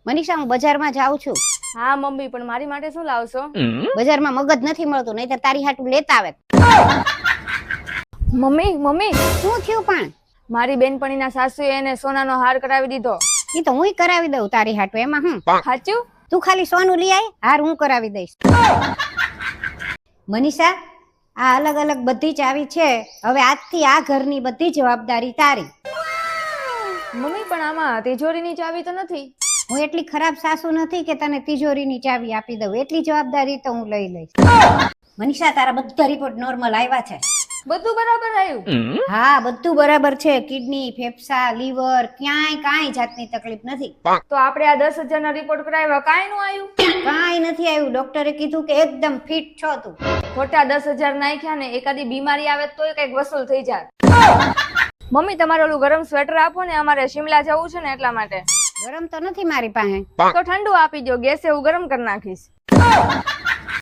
મનીષા હું બજારમાં જાઉં છું. હા મમ્મી, પણ મારી માટે શું લાવશો? બજારમાં મગજ નથી મળતું, નહીતર તારી હાટું લેતા આવે. મમ્મી મમ્મી, શું થયું પણ? મારી બેનપણીના સાસુએ એને સોનાનો હાર કરાવી દીધો. ઈ તો હુંય કરાવી દઉં તારી હાટું, એમાં હું? સાચું? તું ખાલી સોનું લઈ આય, હાર હું કરાવી દઈશ. મનીષા, આ અલગ અલગ બધી ચાવી છે. હવે આજથી આ ઘરની બધી જવાબદારી તારી. મમ્મી પણ આમાં તિજોરીની ચાવી તો નથી. હું એટલી ખરાબ સાસુ નથી કે તને તિજોરીની ચાવી આપી દઉં. એટલી જવાબદારી તો હું લઈ લઈશ. મનીષા, તારા બધા રિપોર્ટ નોર્મલ આવ્યા છે. બધું બરાબર આવ્યું? હા, બધું બરાબર છે. કિડની, ફેફસા, લીવર, ક્યાંય કાંઈ જાતની તકલીફ નથી. તો આપણે આ 10,000 ના રિપોર્ટ કરાવ્યા, કાંઈ નું આવ્યું? કાંઈ નથી આવ્યું. ડોક્ટરે કીધું કે એકદમ ફિટ છો તું. ખોટા 10,000 નાખ્યા ને એકાદી બીમારી આવે તોય કઈક વસૂલ થઈ જાય. મમ્મી, તમારે ઓલું ગરમ સ્વેટર આપો ને, અમારે શિમલા જવું છે ને એટલા માટે. ગરમ તો નથી મારી પાસે. તો ઠંડુ આપી દો, ગેસે હું ગરમ કરી નાખીશ.